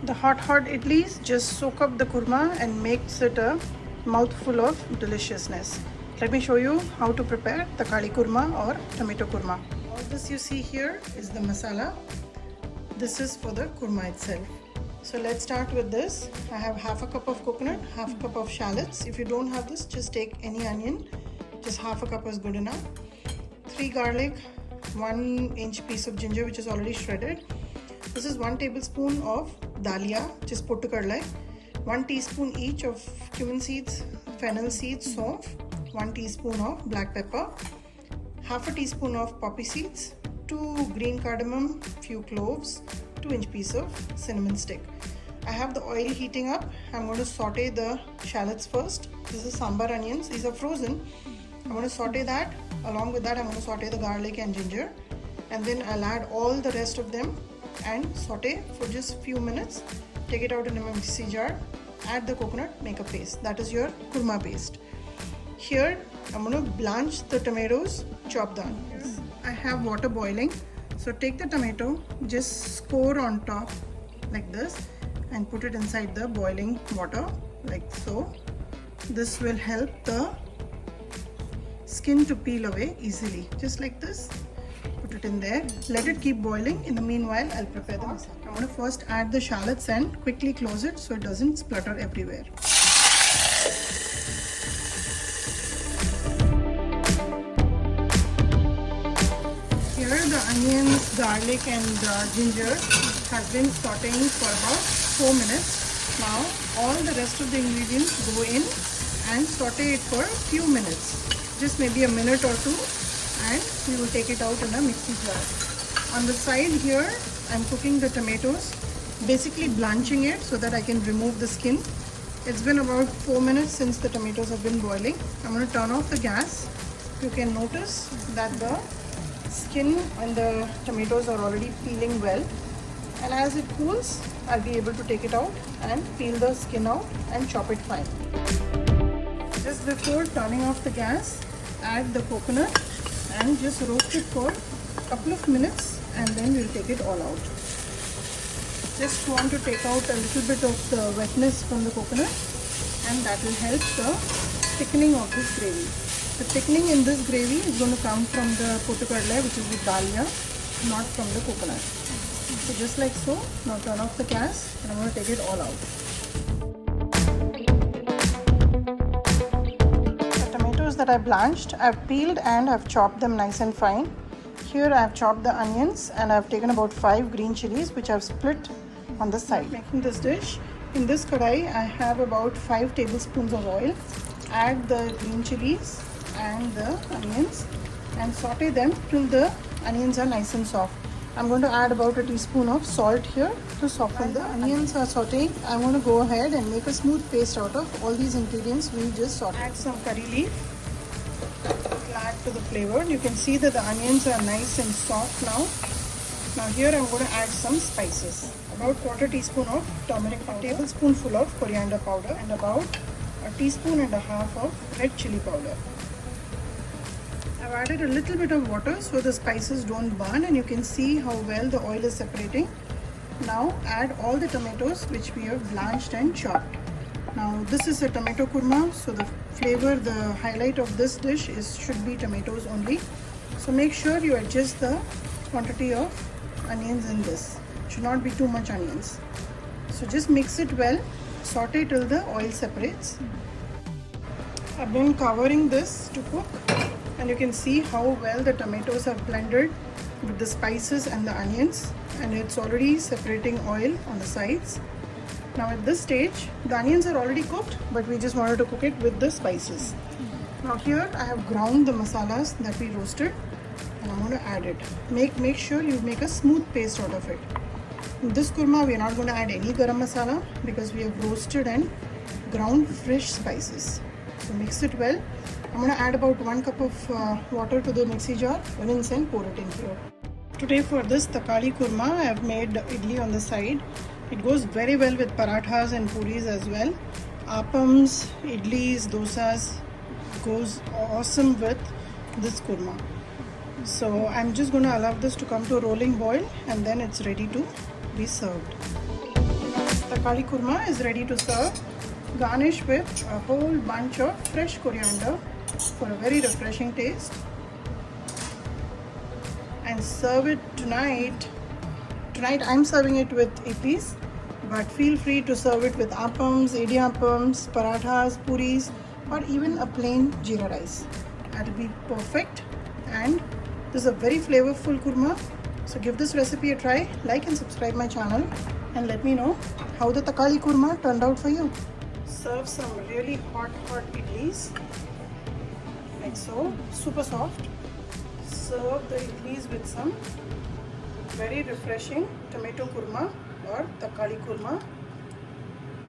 The hot idlis just soak up the kurma and makes it a mouthful of deliciousness. Let me show you how to prepare Takali kurma or tomato kurma. All this you see here is the masala. This is for the kurma itself. So let's start with this. I have half a cup of coconut, half a cup of shallots. If you don't have this, just take any onion. Just half a cup is good enough. 3 garlic, 1-inch piece of ginger which is already shredded. This is 1 tablespoon of dalia, just put to kadlai. 1 teaspoon each of cumin seeds, fennel seeds, saunf. 1 teaspoon of black pepper. Half a teaspoon of poppy seeds. 2 green cardamom, few cloves. 2-inch piece of cinnamon stick. I have the oil heating up. I'm going to saute the shallots first. This is sambar onions. These are frozen. I'm going to saute that. Along with that, I'm going to saute the garlic and ginger. And then I'll add all the rest of them and saute for just few minutes. Take it out in a mixy jar. Add the coconut, make a paste. That is your kurma paste. Here, I'm going to blanch the tomatoes, chop the onions. I have water boiling. So take the tomato, just score on top like this and put it inside the boiling water like so. This will help the skin to peel away easily, just like this. Put it in there, let it keep boiling. In the meanwhile, I'll prepare the masala. I'm going to first add the shallots and quickly close it so it doesn't splutter everywhere. The onions, garlic and ginger has been sauteing for about 4 minutes. Now all the rest of the ingredients go in and saute it for a few minutes, just maybe a minute or two, and we will take it out in a mixing jar. On the side here, I'm cooking the tomatoes, basically blanching it so that I can remove the skin. It's been about 4 minutes since the tomatoes have been boiling. I'm going to turn off the gas. You can notice that the skin and the tomatoes are already peeling well, and as it cools I'll be able to take it out and peel the skin out and chop it fine. Just before turning off the gas, add the coconut and just roast it for a couple of minutes and then we'll take it all out. Just want to take out a little bit of the wetness from the coconut, and that will help the thickening of this gravy. The thickening in this gravy is going to come from the pottu kadalai, which is the dalia, not from the coconut. So just like so, now turn off the gas and I'm going to take it all out. The tomatoes that I blanched, I've peeled and I've chopped them nice and fine. Here I've chopped the onions and I've taken about 5 green chilies which I've split on the side. Making this dish, in this kadai I have about 5 tablespoons of oil. Add the green chilies and the onions and saute them till the onions are nice and soft. I'm going to add about a teaspoon of salt here to soften the onions are sauteing. I want to go ahead and make a smooth paste out of all these ingredients we just sauteed. Add some curry leaf. It'll add to the flavor. You can see that the onions are nice and soft now. Now here I'm going to add some spices. About 1/4 teaspoon of turmeric powder, a tablespoonful of coriander powder, and about a teaspoon and a half of red chili powder. I've added a little bit of water so the spices don't burn, and you can see how well the oil is separating. Now add all the tomatoes which we have blanched and chopped. Now this is a tomato kurma, so the flavor, the highlight of this dish should be tomatoes only. So make sure you adjust the quantity of onions in this. It should not be too much onions. So just mix it well, saute till the oil separates. I've been covering this to cook, and you can see how well the tomatoes have blended with the spices and the onions, and it's already separating oil on the sides. Now at this stage, the onions are already cooked, but we just wanted to cook it with the spices. Now here I have ground the masalas that we roasted, and I'm going to add it. Make sure you make a smooth paste out of it. In this kurma, we are not going to add any garam masala because we have roasted and ground fresh spices. So mix it well. I'm going to add about 1 cup of water to the mixie jar, rinse and pour it in here. Today for this Takali kurma, I have made idli on the side. It goes very well with parathas and puris as well. Appams, idlis, dosas goes awesome with this kurma. So I'm just going to allow this to come to a rolling boil, and then it's ready to be served. Takali kurma is ready to serve. Garnish with a whole bunch of fresh coriander for a very refreshing taste. And serve it tonight. Tonight I'm serving it with idlis, but feel free to serve it with appams, idiyappams, parathas, puris, or even a plain jeera rice. That'll be perfect. And this is a very flavorful kurma. So give this recipe a try, like and subscribe my channel, and let me know how the Takali kurma turned out for you. Serve some really hot idlis, like so, super soft. Serve the idlis with some very refreshing tomato kurma or Takali kurma.